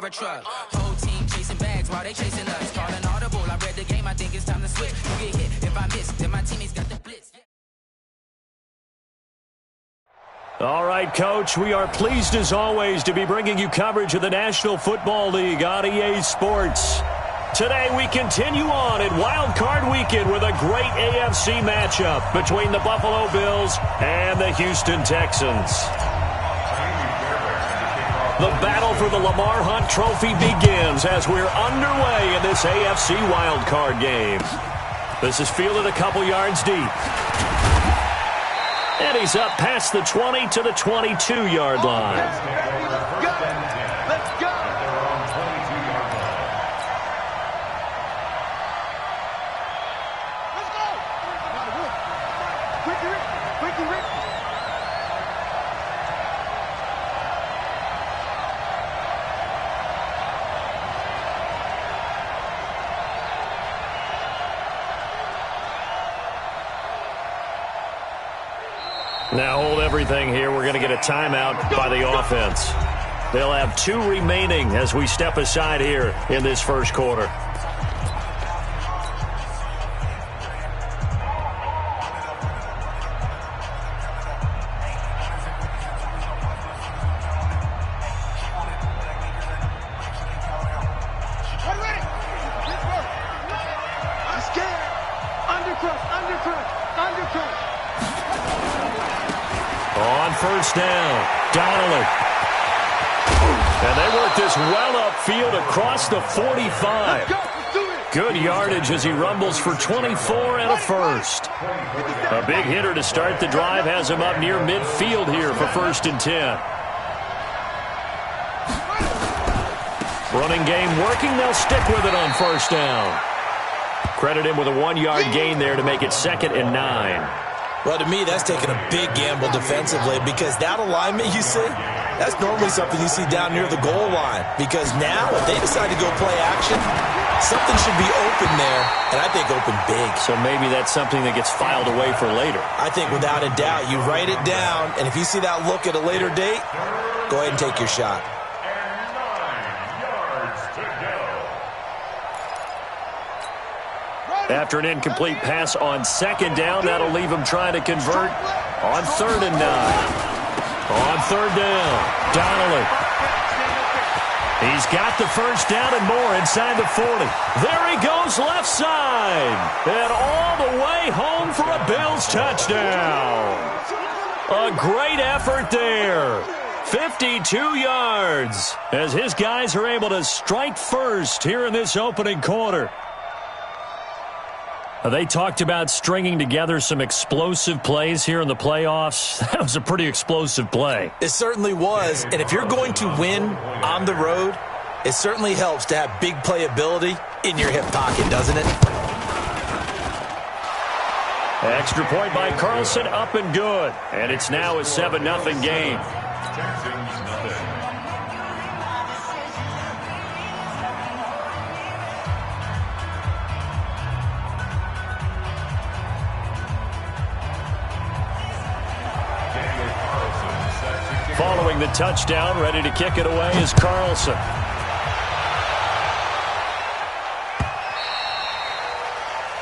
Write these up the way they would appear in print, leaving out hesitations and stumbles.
or a truck. Whole team chasing bags while they chasing us. Calling audible, I read the game, I think it's time to switch. You get hit, if I miss, then my teammates got the blitz. All right, Coach, we are pleased as always to be bringing you coverage of the National Football League on EA Sports. Today we continue on in Wild Card Weekend with a great AFC matchup between the Buffalo Bills and the Houston Texans. The battle for the Lamar Hunt Trophy begins as we're underway in this AFC Wild Card game. This is fielded a couple yards deep. And he's up past the 20 to the 22-yard line. Let's go! Now hold everything here. We're going to get a timeout by the offense. They'll have 2 remaining as we step aside here in this first quarter. On first down, Donnelly. And they work this well upfield across the 45. Good yardage as he rumbles for 24 and a first. A big hitter to start the drive has him up near midfield here for 1st and 10. Running game working. They'll stick with it on first down. Credit him with a 1-yard gain there to make it 2nd and 9. Well, to me, that's taking a big gamble defensively because that alignment you see, that's normally something you see down near the goal line. Because now, if they decide to go play action, something should be open there, and I think open big. So maybe that's something that gets filed away for later. I think without a doubt, you write it down, and if you see that look at a later date, go ahead and take your shot. After an incomplete pass on 2nd down, that'll leave him trying to convert on 3rd and 9. On 3rd down, Donnelly. He's got the first down and more inside the 40. There he goes left side. And all the way home for a Bills touchdown. A great effort there. 52 yards as his guys are able to strike first here in this opening quarter. They talked about stringing together some explosive plays here in the playoffs. That was a pretty explosive play. It certainly was. And if you're going to win on the road, it certainly helps to have big playability in your hip pocket, doesn't it? Extra point by Carlson, up and good. And it's now a 7-0 game. Following the touchdown, ready to kick it away is Carlson.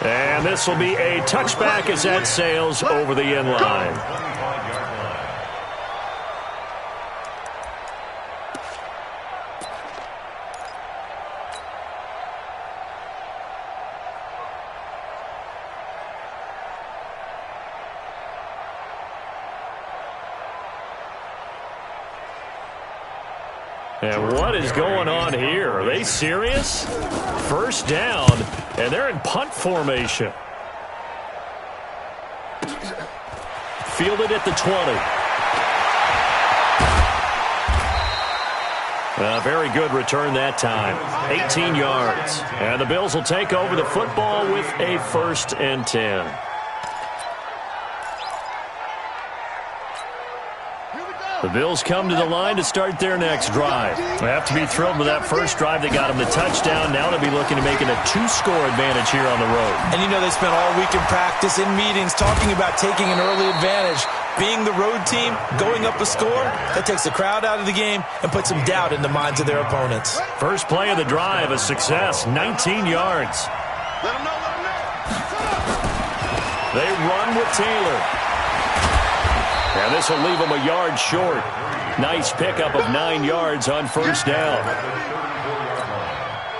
And this will be a touchback as that sails over the end line. And what is going on here? Are they serious? First down, and they're in punt formation. Fielded at the 20. A very good return that time. 18 yards. And the Bills will take over the football with a 1st and 10. The Bills come to the line to start their next drive. They have to be thrilled with that first drive. They got them the touchdown. Now they'll be looking to make it a 2-score advantage here on the road. And you know they spent all week in practice, in meetings, talking about taking an early advantage. being the road team, going up a score, that takes the crowd out of the game and puts some doubt in the minds of their opponents. First play of the drive, a success, 19 yards. They run with Taylor. And this will leave them a yard short. Nice pickup of 9 yards on first down.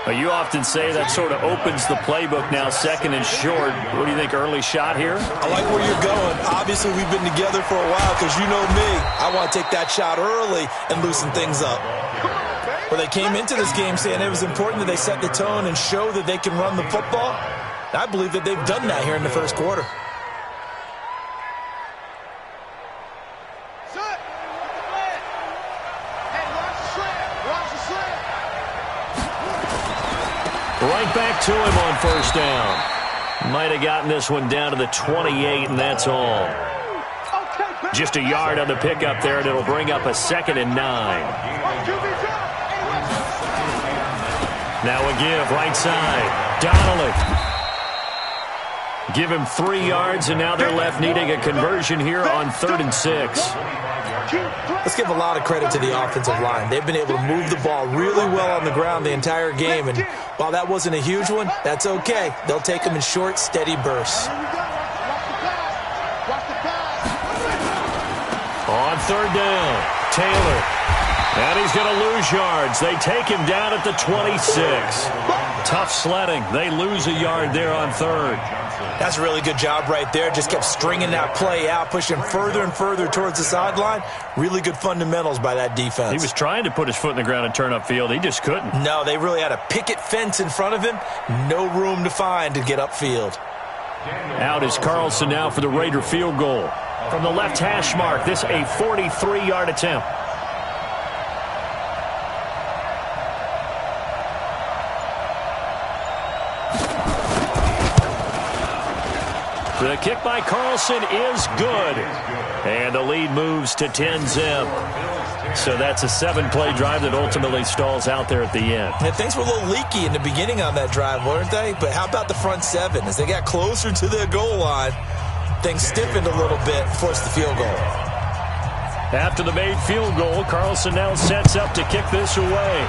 You often say that sort of opens the playbook now, second and short. What do you think, early shot here? I like where you're going. Obviously, we've been together for a while because you know me. I want to take that shot early and loosen things up. Well, they came into this game saying it was important that they set the tone and show that they can run the football. I believe that they've done that here in the first quarter. Right back to him on first down. Might have gotten this one down to the 28, and that's all. Just a yard on the pickup there, and it'll bring up a 2nd and 9. Now a give, right side. Donnelly. Give him 3 yards, and now they're left needing a conversion here on 3rd and 6. Let's give a lot of credit to the offensive line. They've been able to move the ball really well on the ground the entire game, and while that wasn't a huge one, that's okay. They'll take them in short, steady bursts. On 3rd down, Taylor. And he's going to lose yards. They take him down at the 26. Tough sledding. They lose a yard there on 3rd. That's a really good job right there. Just kept stringing that play out, pushing further and further towards the sideline. Really good fundamentals by that defense. He was trying to put his foot in the ground and turn upfield. He just couldn't. No, they really had a picket fence in front of him. No room to find to get upfield. Out is Carlson now for the Raider field goal. From the left hash mark, this a 43-yard attempt. The kick by Carlson is good. And the lead moves to 10-zip. So that's a 7-play drive that ultimately stalls out there at the end. And things were a little leaky in the beginning on that drive, weren't they? But how about the front 7? As they got closer to the goal line, things stiffened a little bit, forced the field goal. After the made field goal, Carlson now sets up to kick this away.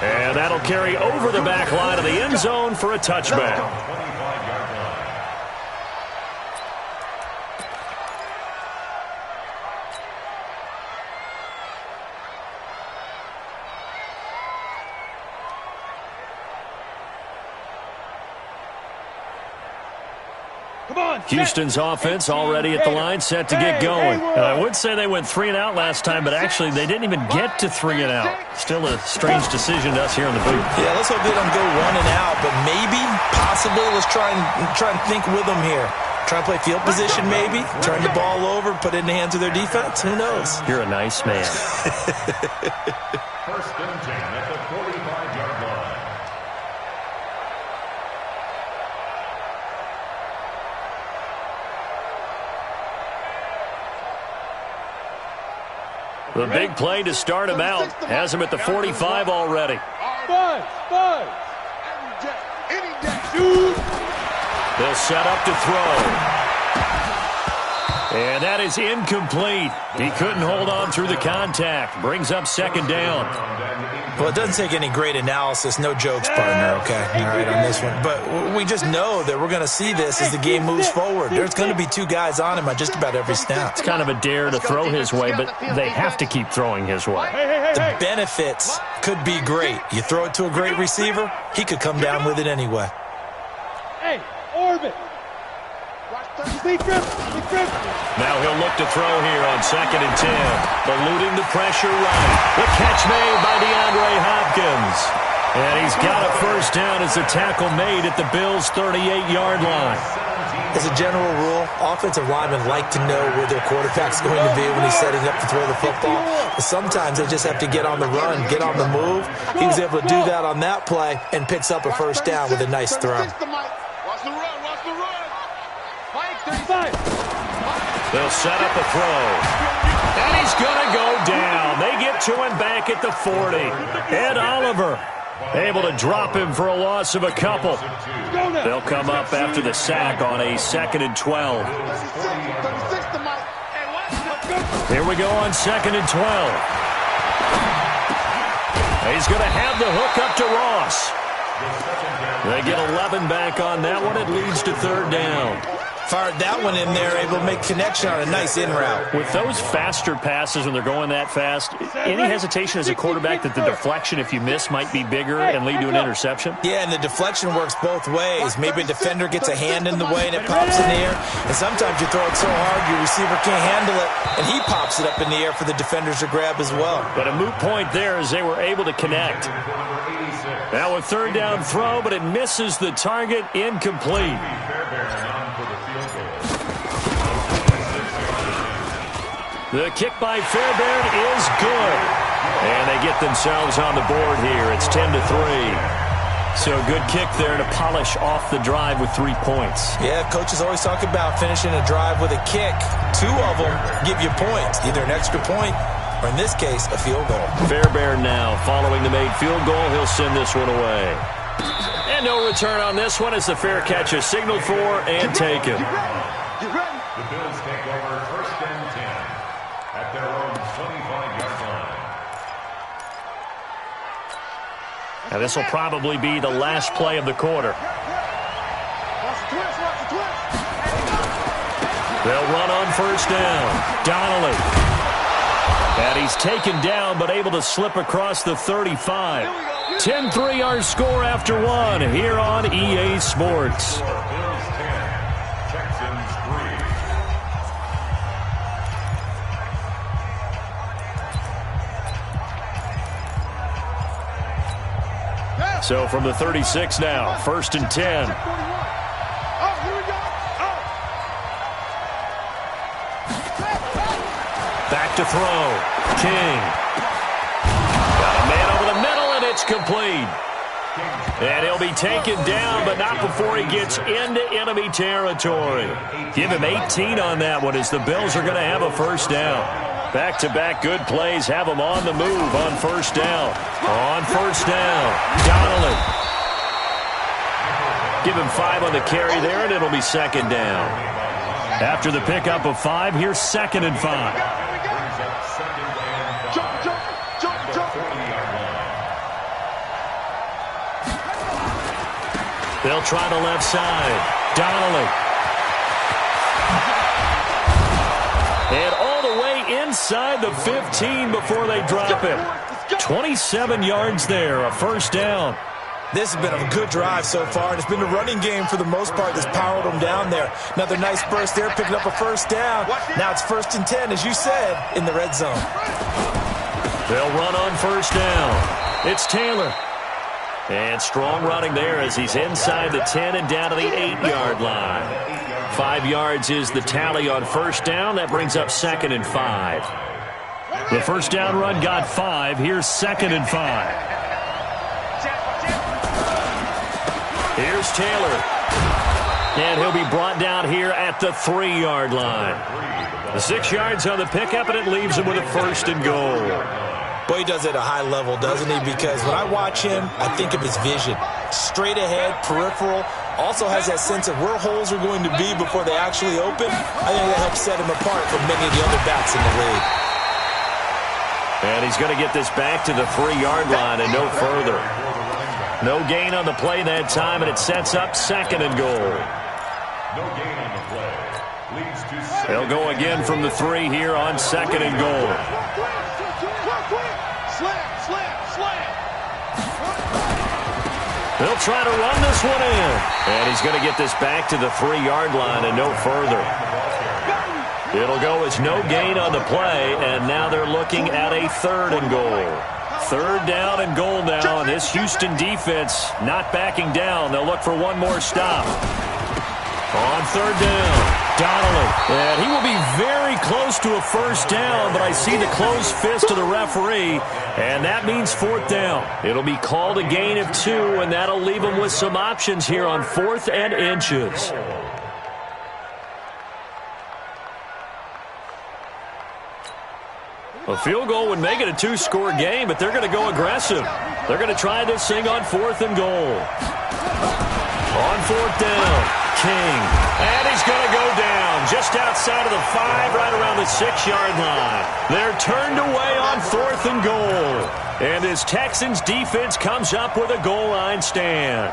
And that'll carry over the back line of the end zone for a touchback. Houston's offense already at the line, set to get going. And I would say they went 3 and out last time, but actually they didn't even get to 3 and out. Still a strange decision to us here in the booth. Yeah, let's hope they don't go 1 and out, but maybe, possibly, let's try and think with them here. Try and play field position maybe, turn the ball over, put it in the hands of their defense. Who knows? You're a nice man. First and 10 at the 45-yard line. The big play to start him out. Has him at the 45 already. They'll set up to throw. And that is incomplete. He couldn't hold on through the contact. Brings up 2nd down. Well, it doesn't take any great analysis. No jokes, partner, okay? All right, on this one. But we just know that we're going to see this as the game moves forward. There's going to be 2 guys on him on just about every snap. It's kind of a dare to throw his way, but they have to keep throwing his way. The benefits could be great. You throw it to a great receiver, he could come down with it anyway. Hey, Orbit. Now he'll look to throw here on 2nd and 10. Eluding the pressure right. The catch made by DeAndre Hopkins. And he's got a first down as the tackle made at the Bills' 38-yard line. As a general rule, offensive linemen like to know where their quarterback's going to be when he's setting up to throw the football. But sometimes they just have to get on the run, get on the move. He was able to do that on that play and picks up a first down with a nice throw. They'll set up a throw. And he's going to go down. They get to him back at the 40. Ed Oliver Able to drop him for a loss of a couple. They'll come up after the sack on a 2nd and 12. Here we go on 2nd and 12. He's going to have the hook up to Ross. They get 11 back on that one. It leads to 3rd down. Fired that one in there, able to make connection on a nice in route. With those faster passes when they're going that fast, any hesitation as a quarterback that the deflection, if you miss, might be bigger and lead to an interception? Yeah, and the deflection works both ways. Maybe a defender gets a hand in the way and it pops in the air. And sometimes you throw it so hard your receiver can't handle it, and he pops it up in the air for the defenders to grab as well. But a moot point there as they were able to connect. Now a 3rd down throw, but it misses the target, incomplete. The kick by Fairbairn is good. And they get themselves on the board here. It's 10-3. So good kick there to polish off the drive with 3 points. Yeah, coaches always talk about finishing a drive with a kick. 2 of them give you points, either an extra point or, in this case, a field goal. Fairbairn now following the made field goal. He'll send this one away. And no return on this one as the fair catch is signaled for and taken. The Bills take over 1st and 10 at their own 25-yard line. Now this will probably be the last play of the quarter. They'll run on 1st down. Donnelly. And he's taken down but able to slip across the 35. 10-3 our score after 1 here on EA Sports. Bills 10, Texans 3. So from the 36 now, 1st and 10. Back to throw. King. Got a man over the middle, and it's complete. And he'll be taken down, but not before he gets into enemy territory. Give him 18 on that one as the Bills are going to have a 1st down. Back-to-back good plays have them on the move on 1st down. On 1st down, Donnelly. Give him 5 on the carry there, and it'll be 2nd down. After the pickup of 5, here's 2nd and 5. They'll try the left side. Donnelly. And all the way inside the 15 before they drop him. 27 yards there, a 1st down. This has been a good drive so far, and it's been the running game for the most part that's powered them down there. Another nice burst there, picking up a 1st down. Now it's 1st and 10, as you said, in the red zone. They'll run on 1st down. It's Taylor. And strong running there as he's inside the 10 and down to the 8-yard line. 5 yards is the tally on 1st down. That brings up 2nd and 5. The 1st down run got 5. Here's 2nd and 5. Here's Taylor. And he'll be brought down here at the 3-yard line. The 6 yards on the pickup, and it leaves him with a 1st and goal. Boy, he does it at a high level, doesn't he? Because when I watch him, I think of his vision. Straight ahead, peripheral. Also has that sense of where holes are going to be before they actually open. I think that helps set him apart from many of the other backs in the league. And he's going to get this back to the 3-yard line and no further. No gain on the play that time, and it sets up 2nd and goal. No gain on the play. Leads to 2nd. They'll go again from the 3 here on 2nd and goal. They'll try to run this one in. And he's going to get this back to the 3-yard line and no further. It'll go as no gain on the play, and now they're looking at a 3rd and goal. 3rd down and goal now, and this Houston defense not backing down. They'll look for one more stop. On 3rd down, Donnelly. And he will be very close to a 1st down, but I see the closed fist of the referee, and that means 4th down. It'll be called a gain of 2, and that'll leave them with some options here on 4th and inches. A field goal would make it a 2-score game, but they're going to go aggressive. They're going to try this thing on 4th and goal. On 4th down, King. And he's going to go down just outside of the 5, right around the 6-yard line. They're turned away on 4th and goal. And this Texans defense comes up with a goal line stand.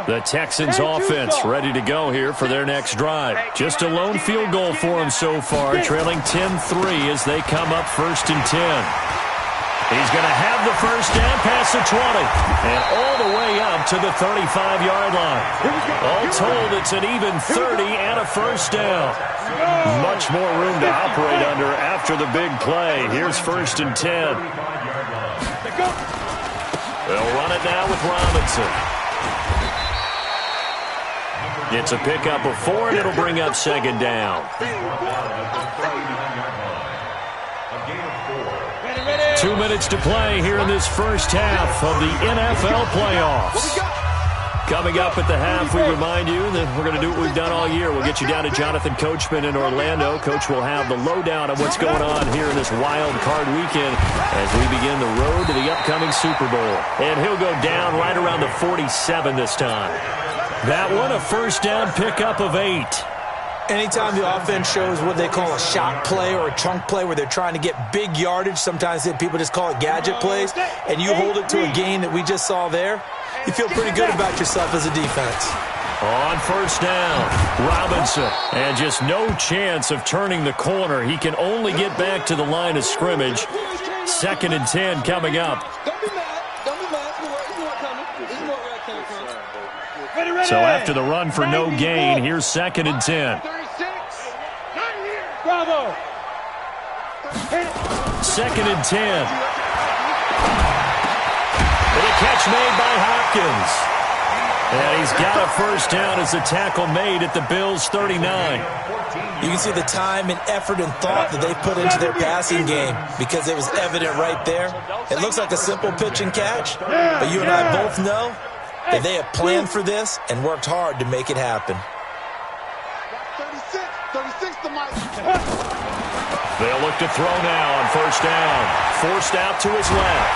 The Texans offense ready to go here for their next drive. Just a lone field goal for them so far, trailing 10-3 as they come up 1st and 10. He's going to have the first down past the 20 and all the way up to the 35-yard line. All told, it's an even 30 and a first down. Much more room to operate under after the big play. Here's 1st and 10. They'll run it now with Robinson. It's a pickup of 4, and it'll bring up 2nd down. 2 minutes to play here in this first half of the NFL playoffs. Coming up at the half, we remind you that we're going to do what we've done all year. We'll get you down to Jonathan Coachman in Orlando. Coach will have the lowdown of what's going on here in this wild card weekend as we begin the road to the upcoming Super Bowl. And he'll go down right around the 47 this time. That one, a first down pickup of 8. Anytime the offense shows what they call a shot play or a chunk play where they're trying to get big yardage, sometimes people just call it gadget plays, and you hold it to a gain that we just saw there, you feel pretty good about yourself as a defense. On first down, Robinson, and just no chance of turning the corner. He can only get back to the line of scrimmage. 2nd and 10 coming up. So after the run for no gain, here's 2nd and 10. Bravo. 2nd and 10. And a catch made by Hopkins. And he's got a first down as the tackle made at the Bills' 39. You can see the time and effort and thought that they put into their passing game because it was evident right there. It looks like a simple pitch and catch, but you and I both know that they have planned for this and worked hard to make it happen. 36 to Mike. They'll look to throw now on first down. Forced out to his left.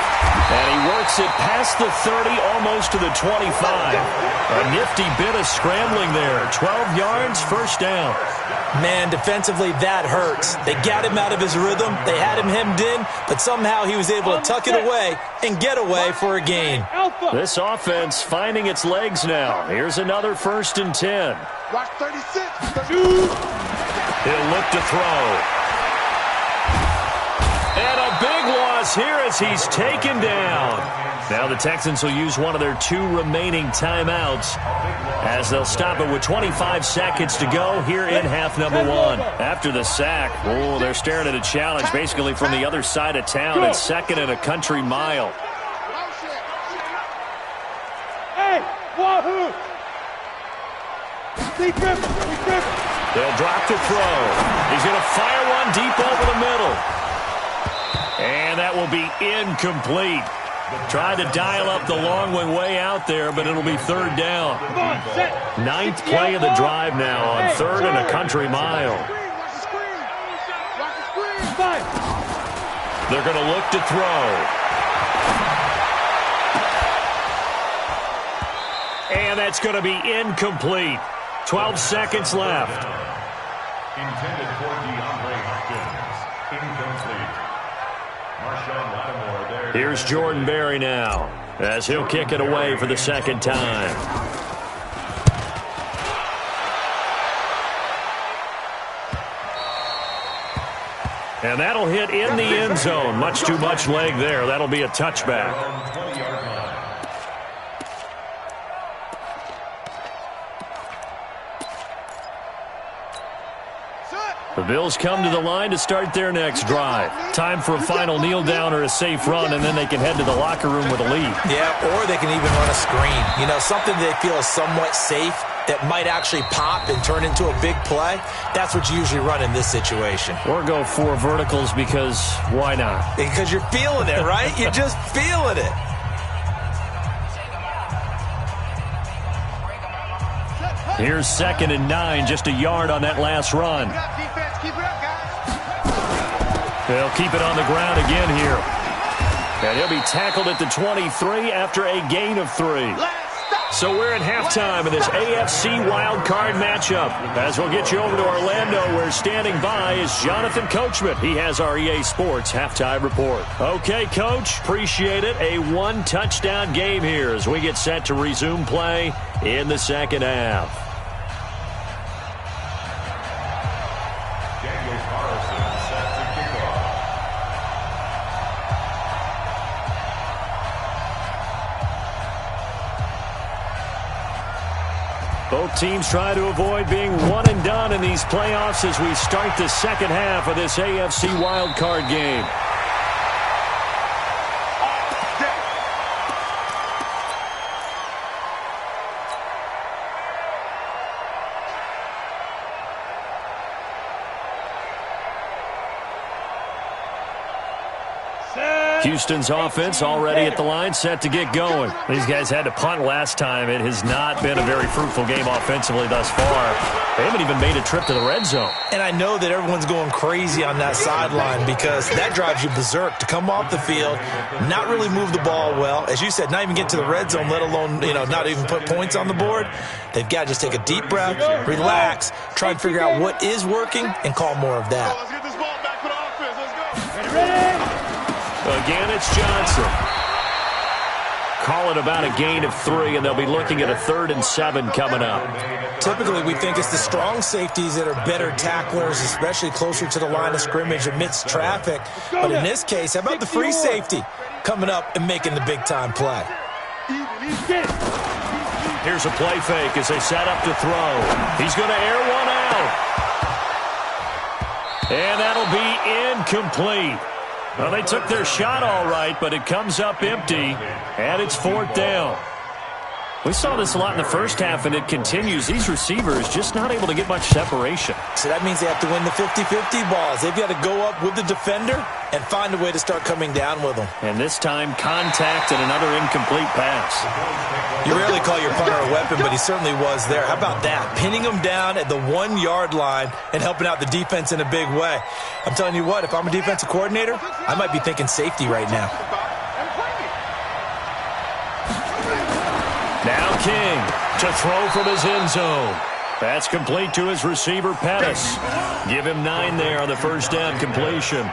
And he works it past the 30, almost to the 25. A nifty bit of scrambling there. 12 yards, first down. Man, defensively, that hurts. They got him out of his rhythm. They had him hemmed in, but somehow he was able to tuck it away and get away for a gain. This offense finding its legs now. Here's another 1st and 10. Watch 36. He'll look to throw. And a big loss here as he's taken down. Now the Texans will use one of their 2 remaining timeouts as they'll stop it with 25 seconds to go here in half number 1. After the sack, they're staring at a challenge basically from the other side of town at 2nd and a country mile. Hey, wahoo! They'll drop to throw. He's going to fire one deep over the middle. And that will be incomplete. Tried to dial up the long one way out there, but it'll be 3rd down. 9th play of the drive now on 3rd and a country mile. They're going to look to throw. And that's going to be incomplete. 12 seconds left. Intended for DeAndre Hopkins. Incomplete. Marshawn Lattimore there. Here's Jordan Berry now as he'll kick it away for the 2nd time. And that'll hit in the end zone. Much too much leg there. That'll be a touchback. The Bills come to the line to start their next drive. Time for a final kneel down or a safe run, and then they can head to the locker room with a lead. Yeah, or they can even run a screen. You know, something they feel is somewhat safe that might actually pop and turn into a big play. That's what you usually run in this situation. Or go 4 verticals because why not? Because you're feeling it, right? You're just feeling it. Here's 2nd and 9, just a yard on that last run. They'll keep it on the ground again here. And he'll be tackled at the 23 after a gain of 3. So we're at halftime of this AFC wildcard matchup. As we'll get you over to Orlando, where standing by is Jonathan Coachman. He has our EA Sports halftime report. Okay, Coach, appreciate it. A one-touchdown game here as we get set to resume play in the second half. Both teams try to avoid being one and done in these playoffs as we start the second half of this AFC wildcard game. Houston's offense already at the line, set to get going. These guys had to punt last time. It has not been a very fruitful game offensively thus far. They haven't even made a trip to the red zone. And I know that everyone's going crazy on that sideline because that drives you berserk to come off the field, not really move the ball well. As you said, not even get to the red zone, let alone, not even put points on the board. They've got to just take a deep breath, relax, try and figure out what is working, and call more of that. Let's get this ball back for the offense. Let's go. Again, it's Johnson. Call it about a gain of 3, and they'll be looking at a 3rd and 7 coming up. Typically, we think it's the strong safeties that are better tacklers, especially closer to the line of scrimmage amidst traffic. But in this case, how about the free safety coming up and making the big-time play? Here's a play fake as they set up to throw. He's going to air one out. And that'll be incomplete. Well, they took their shot all right, but it comes up empty, and it's 4th down. We saw this a lot in the first half, and it continues. These receivers just not able to get much separation. So that means they have to win the 50-50 balls. They've got to go up with the defender and find a way to start coming down with them. And this time, contact and another incomplete pass. You rarely call your punter a weapon, but he certainly was there. How about that? Pinning him down at the 1-yard line and helping out the defense in a big way. I'm telling you what, if I'm a defensive coordinator, I might be thinking safety right now. Now King to throw from his end zone. That's complete to his receiver, Pettis. Give him 9 there on the first down completion.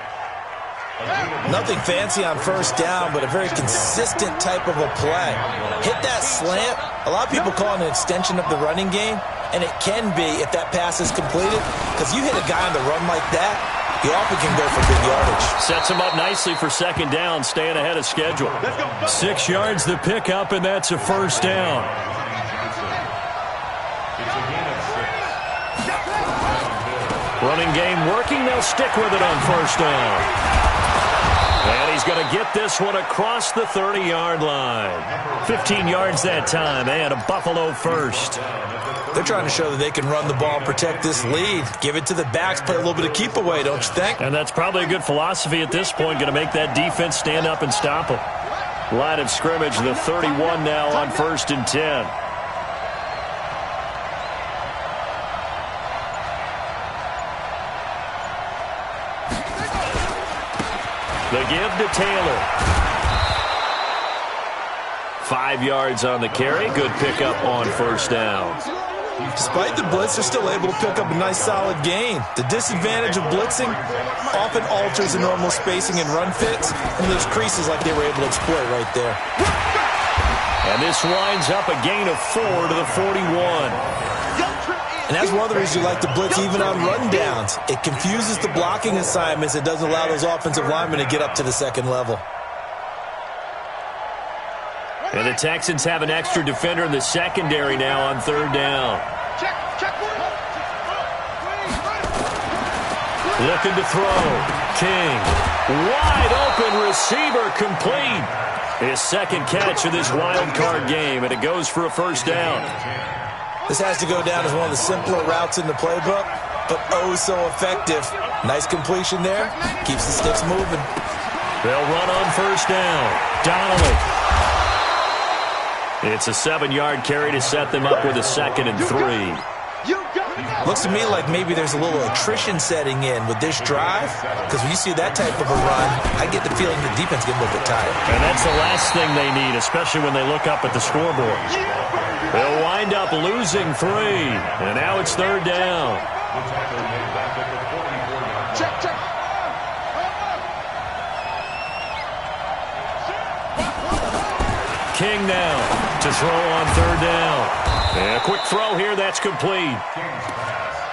Nothing fancy on first down, but a very consistent type of a play. Hit that slant. A lot of people call it an extension of the running game, and it can be if that pass is completed, because you hit a guy on the run like that, he often can go for big yardage. Sets him up nicely for second down, staying ahead of schedule. 6 yards the pickup, and that's a first down. Running game working. They'll stick with it on first down. And he's going to get this one across the 30-yard line. 15 yards that time, and a Buffalo first. They're trying to show that they can run the ball and protect this lead. Give it to the backs, play a little bit of keep away, don't you think? And that's probably a good philosophy at this point, going to make that defense stand up and stop them. Line of scrimmage, the 31 now on 1st and 10. The give to Taylor. 5 yards on the carry. Good pickup on first down. Despite the blitz, they're still able to pick up a nice solid gain. The disadvantage of blitzing often alters the normal spacing and run fits, and those creases like they were able to exploit right there. And this winds up a gain of 4 to the 41. And that's one of the reasons you like to blitz even on rundowns. It confuses the blocking assignments. It doesn't allow those offensive linemen to get up to the second level. And the Texans have an extra defender in the secondary now on third down. Looking to throw. King. Wide open receiver complete. His second catch of this wild card game, and it goes for a first down. This has to go down as one of the simpler routes in the playbook, but oh so effective. Nice completion there. Keeps the sticks moving. They'll run on first down. Donnelly. It's a 7-yard carry to set them up with a 2nd and 3. Looks to me like maybe there's a little attrition setting in with this drive, because when you see that type of a run, I get the feeling the defense get a little bit tired. And that's the last thing they need, especially when they look up at the scoreboard. They'll wind up losing 3, and now it's 3rd down. Check. King now to throw on 3rd down. And a quick throw here, that's complete.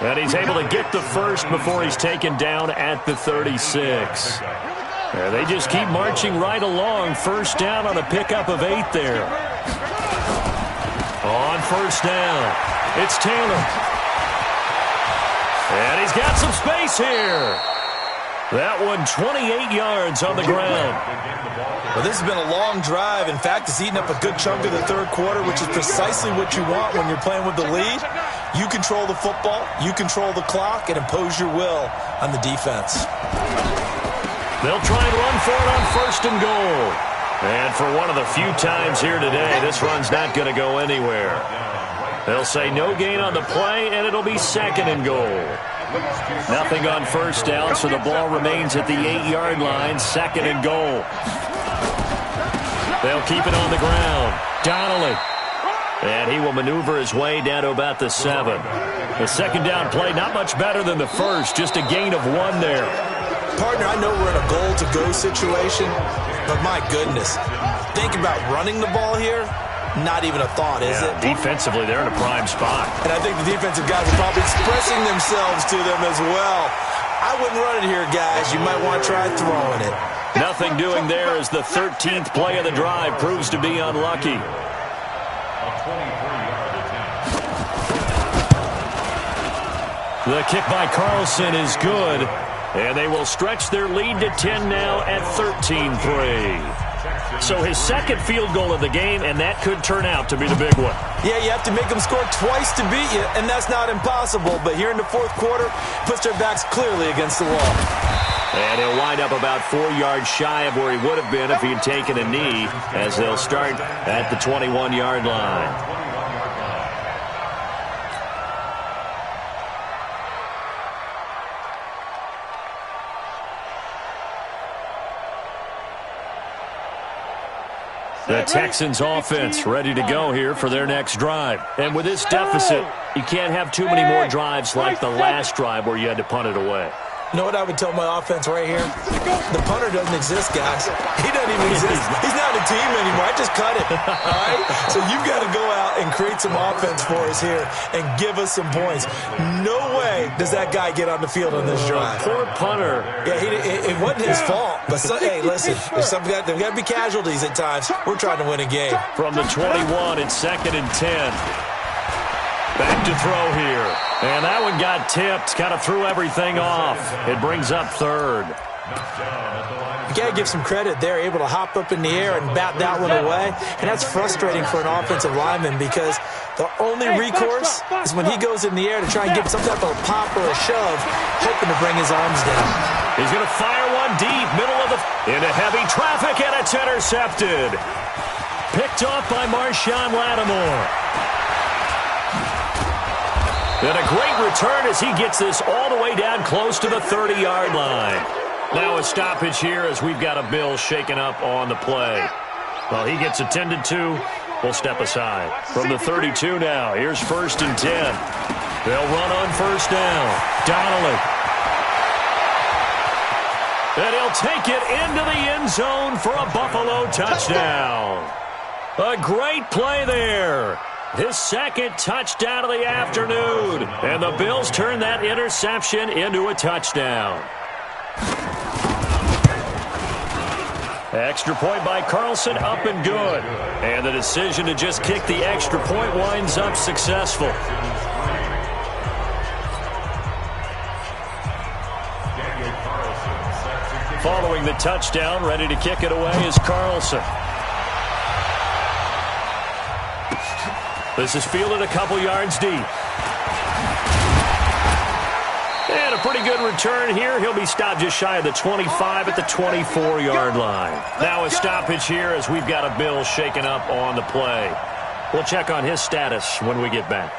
And he's able to get the first before he's taken down at the 36. And they just keep marching right along. 1st down on a pickup of 8 there. On 1st down, it's Taylor. And he's got some space here. That one 28 yards on the ground. Well, this has been a long drive. In fact, it's eaten up a good chunk of the 3rd quarter, which is precisely what you want when you're playing with the lead. You control the football, you control the clock, and impose your will on the defense. They'll try and run for it on 1st and goal. And for one of the few times here today, this run's not going to go anywhere. They'll say no gain on the play, and it'll be 2nd and goal. Nothing on 1st down, so the ball remains at the 8-yard line. 2nd and goal. They'll keep it on the ground. Donnelly. And he will maneuver his way down to about the 7. The 2nd down play, not much better than the first. Just a gain of 1 there. Partner, I know we're in a goal-to-go situation, but my goodness. Think about running the ball here. Not even a thought, is it? Defensively, they're in a prime spot. And I think the defensive guys are probably expressing themselves to them as well. I wouldn't run it here, guys. You might want to try throwing it. Nothing doing there as the 13th play of the drive proves to be unlucky. The kick by Carlson is good. And they will stretch their lead to 10 now at 13-3. So his 2nd field goal of the game, and that could turn out to be the big one. Yeah, you have to make them score twice to beat you, and that's not impossible. But here in the 4th quarter, puts their backs clearly against the wall. And he'll wind up about 4 yards shy of where he would have been if he had taken a knee, as they'll start at the 21-yard line. The Texans offense ready to go here for their next drive. And with this deficit, you can't have too many more drives like the last drive where you had to punt it away. You know what I would tell my offense right here? The punter doesn't exist, guys. He doesn't even exist. He's not a team anymore. I just cut it. All right? So you've got to go out and create some offense for us here and give us some points. No way does that guy get on the field on this drive. Poor punter. Yeah, it wasn't his fault. But, hey, listen, there's got to be casualties at times. We're trying to win a game. From the 21, it's 2nd and 10. Back to throw here. And that one got tipped. Kind of threw everything off. It brings up 3rd. You got to give some credit. They're able to hop up in the air and bat that one away. And that's frustrating for an offensive lineman because the only recourse is when he goes in the air to try and give some type of a pop or a shove, hoping to bring his arms down. He's going to fire one deep, middle of the... into heavy traffic, and it's intercepted. Picked off by Marshawn Lattimore. And a great return as he gets this all the way down close to the 30-yard line. Now a stoppage here as we've got a Bill shaken up on the play. Well, he gets attended to. We'll step aside. From the 32 now, here's 1st and 10. They'll run on 1st down. Donnelly. And he'll take it into the end zone for a Buffalo touchdown. A great play there. His 2nd touchdown of the afternoon. And the Bills turn that interception into a touchdown. Extra point by Carlson, up and good. And the decision to just kick the extra point winds up successful. Following the touchdown, ready to kick it away is Carlson. This is fielded a couple yards deep. And a pretty good return here. He'll be stopped just shy of the 25 at the 24-yard line. Now a stoppage here as we've got a Bill shaken up on the play. We'll check on his status when we get back.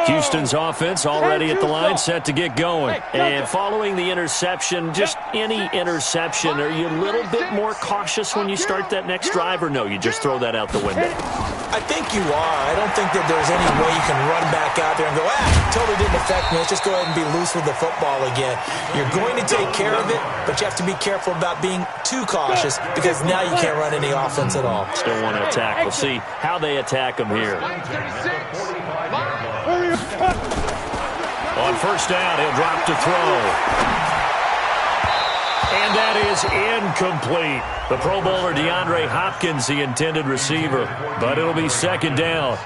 Houston's offense already at the line, set to get going. And following the interception, just any interception, are you a little bit more cautious when you start that next drive, or no, you just throw that out the window? I think you are. I don't think that there's any way you can run back out there and go, totally didn't affect me. Let's just go ahead and be loose with the football again. You're going to take care of it, but you have to be careful about being too cautious because now you can't run any offense at all. Still want to attack. We'll see how they attack them here. On first down, he'll drop to throw. And that is incomplete. The Pro Bowler DeAndre Hopkins, the intended receiver. But it'll be second down.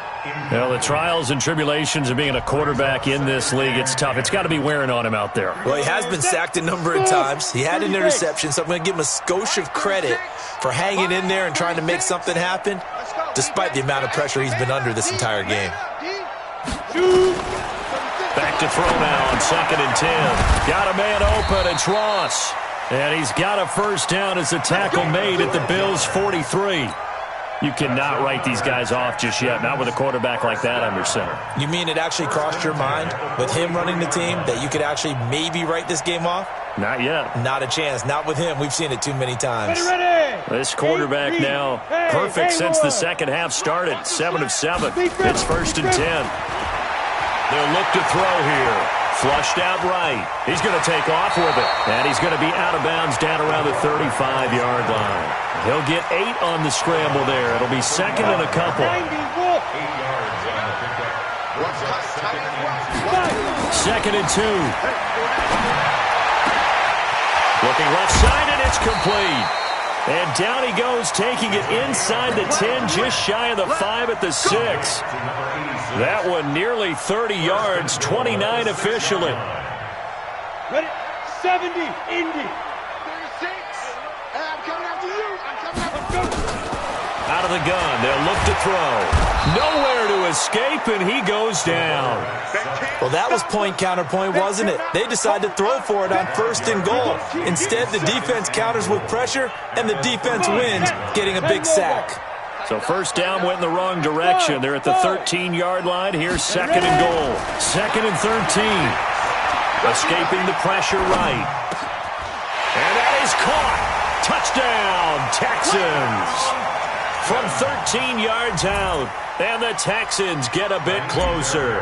Well, the trials and tribulations of being a quarterback in this league, it's tough. It's got to be wearing on him out there. Well, he has been sacked a number of times. He had an interception, so I'm going to give him a skosh of credit for hanging in there and trying to make something happen, despite the amount of pressure he's been under this entire game. Back to throw now on 2nd and 10. Got a man open, it's Ross. And he's got a first down as the tackle made at the Bills' 43. You cannot write these guys off just yet, not with a quarterback like that under center. You mean it actually crossed your mind with him running the team that you could actually maybe write this game off? Not yet. Not a chance. Not with him. We've seen it too many times. This quarterback now perfect since the second half started. 7 of 7. It's 1st and 10. They'll look to throw here. Flushed out right. He's going to take off with it. And he's going to be out of bounds down around the 35-yard line. He'll get 8 on the scramble there. It'll be 2nd and a couple. 2nd and 2. Looking left side, and it's complete. And down he goes, taking it inside the 10, just shy of the 5 at the 6. That one nearly 30 yards, 29 officially. Ready? 70, Indy. 36. I'm coming after you. I'm coming after you. Out of the gun, they'll look to throw. Nowhere to escape, and he goes down. Well, that was point counterpoint, wasn't it? They decided to throw for it on 1st and goal. Instead, the defense counters with pressure, and the defense wins, getting a big sack. So first down went in the wrong direction. They're at the 13-yard line. Here's 2nd and goal. 2nd and 13. Escaping the pressure right. And that is caught. Touchdown, Texans. From 13 yards out, and the Texans get a bit closer.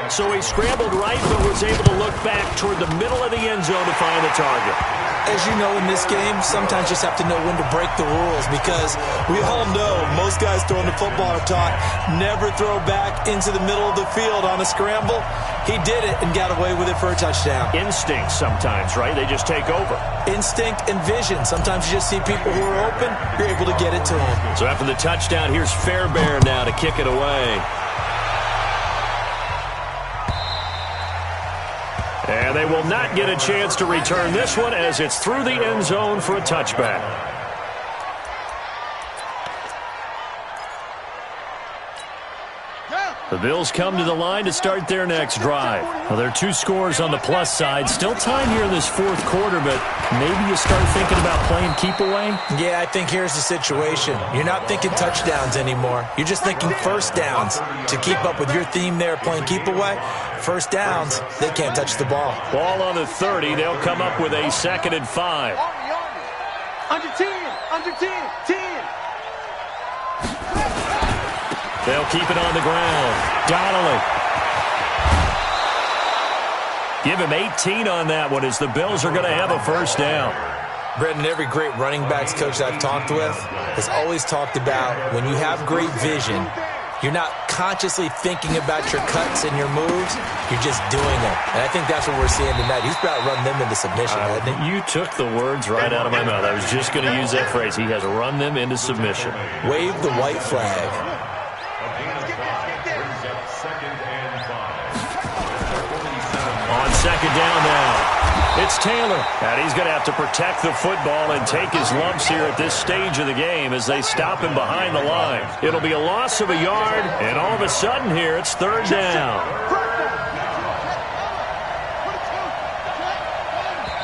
So he scrambled right, but was able to look back toward the middle of the end zone to find the target. As you know, in this game, sometimes you just have to know when to break the rules because we all know most guys throwing the football are taught never throw back into the middle of the field on a scramble. He did it and got away with it for a touchdown. Instinct sometimes, right? They just take over. Instinct and vision. Sometimes you just see people who are open, you're able to get it to them. So after the touchdown, here's Fairbairn now to kick it away. And they will not get a chance to return this one as it's through the end zone for a touchback. The Bills come to the line to start their next drive. Well, there are 2 scores on the plus side. Still time here in this 4th quarter, but maybe you start thinking about playing keep away? Yeah, I think here's the situation. You're not thinking touchdowns anymore. You're just thinking first downs. To keep up with your theme there, playing keep away, first downs, they can't touch the ball. Ball on the 30. They'll come up with a 2nd and 5. Under 10, under 10, 10. They'll keep it on the ground. Donnelly. Give him 18 on that one as the Bills are going to have a first down. Brendan, every great running backs coach I've talked with has always talked about when you have great vision, you're not consciously thinking about your cuts and your moves. You're just doing them. And I think that's what we're seeing tonight. He's about to run them into submission, hasn't he? You took the words right out of my mouth. I was just going to use that phrase. He has run them into submission. Wave the white flag. On 2nd down now, it's Taylor. And he's going to have to protect the football and take his lumps here at this stage of the game as they stop him behind the line. It'll be a loss of a yard, and all of a sudden here, it's 3rd down.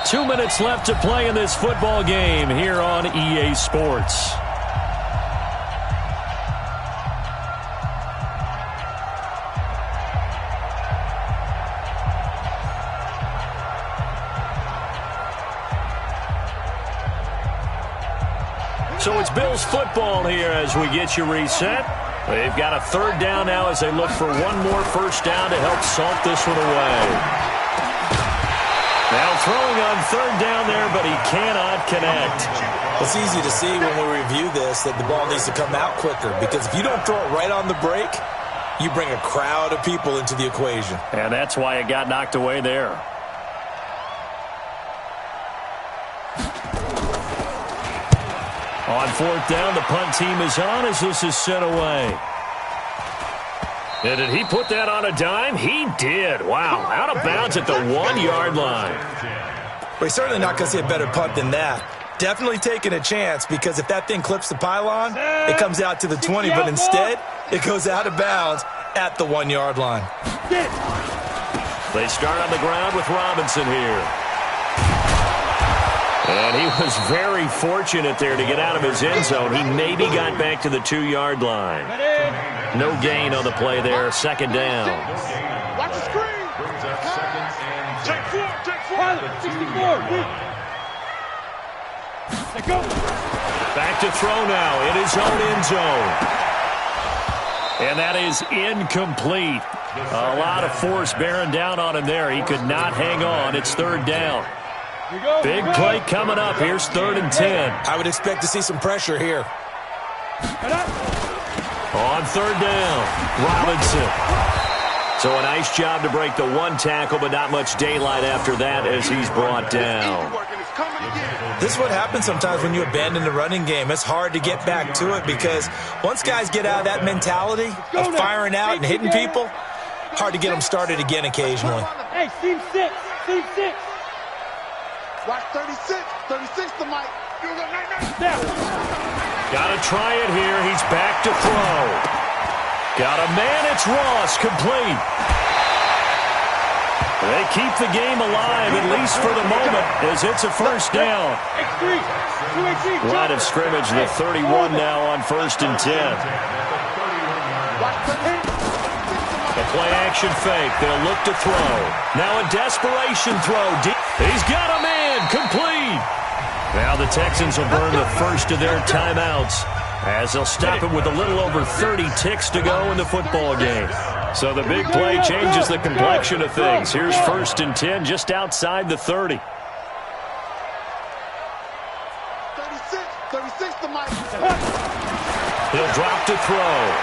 2 minutes left to play in this football game here on EA Sports. So it's Bills football here as we get you reset. They've got a third down now as they look for one more first down to help salt this one away. Now throwing on third down there, but he cannot connect. It's easy to see when we review this that the ball needs to come out quicker, because if you don't throw it right on the break, you bring a crowd of people into the equation. And that's why it got knocked away there. On fourth down, the punt team is on as this is sent away. And did he put that on a dime? He did. Wow, out of bounds at the 1-yard line. Well, he's certainly not going to see a better punt than that. Definitely taking a chance, because if that thing clips the pylon, it comes out to the 20, but instead, it goes out of bounds at the 1-yard line. They start on the ground with Robinson here. And he was very fortunate there to get out of his end zone. He maybe got back to the 2-yard line. No gain on the play there. Second down. Watch the screen. Take four. 64. Let's go. Back to throw now in his own end zone. And that is incomplete. A lot of force bearing down on him there. He could not hang on. It's third down. Big play coming up. Here's 3rd and 10. I would expect to see some pressure here. On third down, Robinson. So a nice job to break the one tackle, but not much daylight after that as he's brought down. This is what happens sometimes when you abandon the running game. It's hard to get back to it, because once guys get out of that mentality of firing out and hitting people, hard to get them started again occasionally. Hey, team 6. Watch 36. 36 to Mike. Got to try it here. He's back to throw. Got a man. It's Ross. Complete. They keep the game alive, at least for the moment, as it's a first down. Line of scrimmage, the 31 now on 1st and 10. The play action fake. They'll look to throw. Now a desperation throw. He's got a man. Complete. Now the Texans will burn the first of their timeouts as they'll stop it with a little over 30 ticks to go in the football game. So the big play changes the complexion of things. Here's 1st and 10 just outside the 30. 36 to Mike. He'll drop to throw.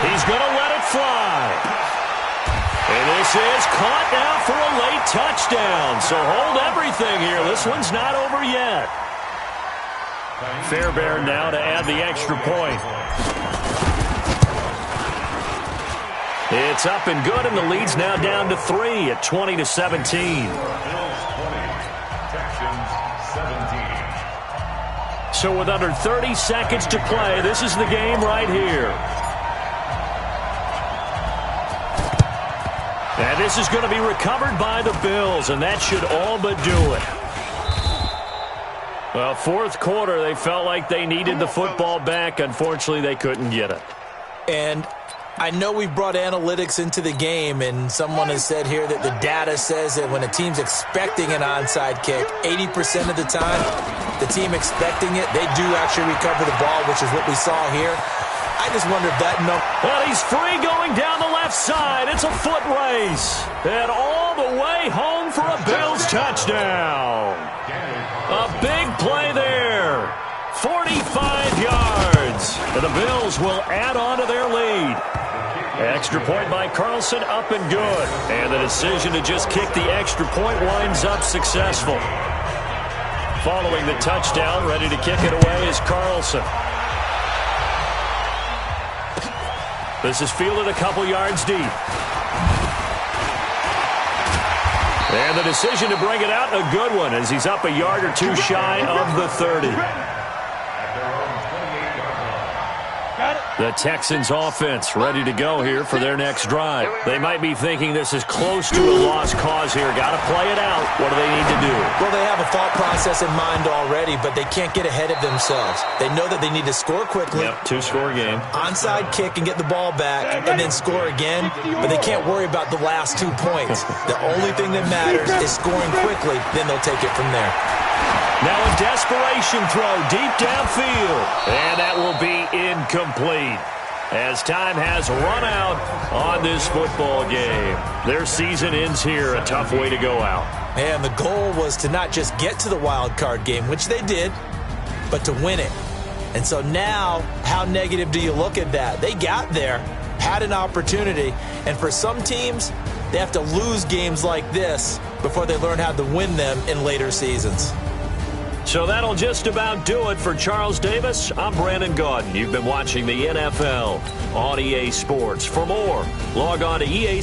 He's going to let it fly. And this is caught now for a late touchdown. So hold everything here. This one's not over yet. Fairbairn now to add the extra point. It's up and good, and the lead's now down to 3 at 20-17. Bills 20, Texans 17. So with under 30 seconds to play, this is the game right here. And this is going to be recovered by the Bills, and that should all but do it. Well, fourth quarter, they felt like they needed the football back. Unfortunately, they couldn't get it. And I know we brought analytics into the game, and someone has said here that the data says that when a team's expecting an onside kick, 80% of the time, the team expecting it, they do actually recover the ball, which is what we saw here. I just wonder if that number... Well, he's free going down the left side. It's a foot race. And all the way home for a Bills touchdown. A big play there. 45 yards. And the Bills will add on to their lead. Extra point by Carlson, up and good. And the decision to just kick the extra point winds up successful. Following the touchdown, ready to kick it away is Carlson. This is fielded a couple yards deep. And the decision to bring it out, a good one, as he's up a yard or two shy of the 30. The Texans offense ready to go here for their next drive. They might be thinking this is close to a lost cause here. Got to play it out. What do they need to do? Well, they have a thought process in mind already, but they can't get ahead of themselves. They know that they need to score quickly. Yep, 2-score game. Onside kick and get the ball back and then score again, but they can't worry about the last 2 points. The only thing that matters is scoring quickly, then they'll take it from there. Now a desperation throw deep downfield. And that will be incomplete, as time has run out on this football game. Their season ends here. A tough way to go out. And the goal was to not just get to the wild card game, which they did, but to win it. And so now, how negative do you look at that? They got there, had an opportunity, and for some teams, they have to lose games like this before they learn how to win them in later seasons. So that'll just about do it for Charles Davis. I'm Brandon Gaudin. You've been watching the NFL on EA Sports. For more, log on to EA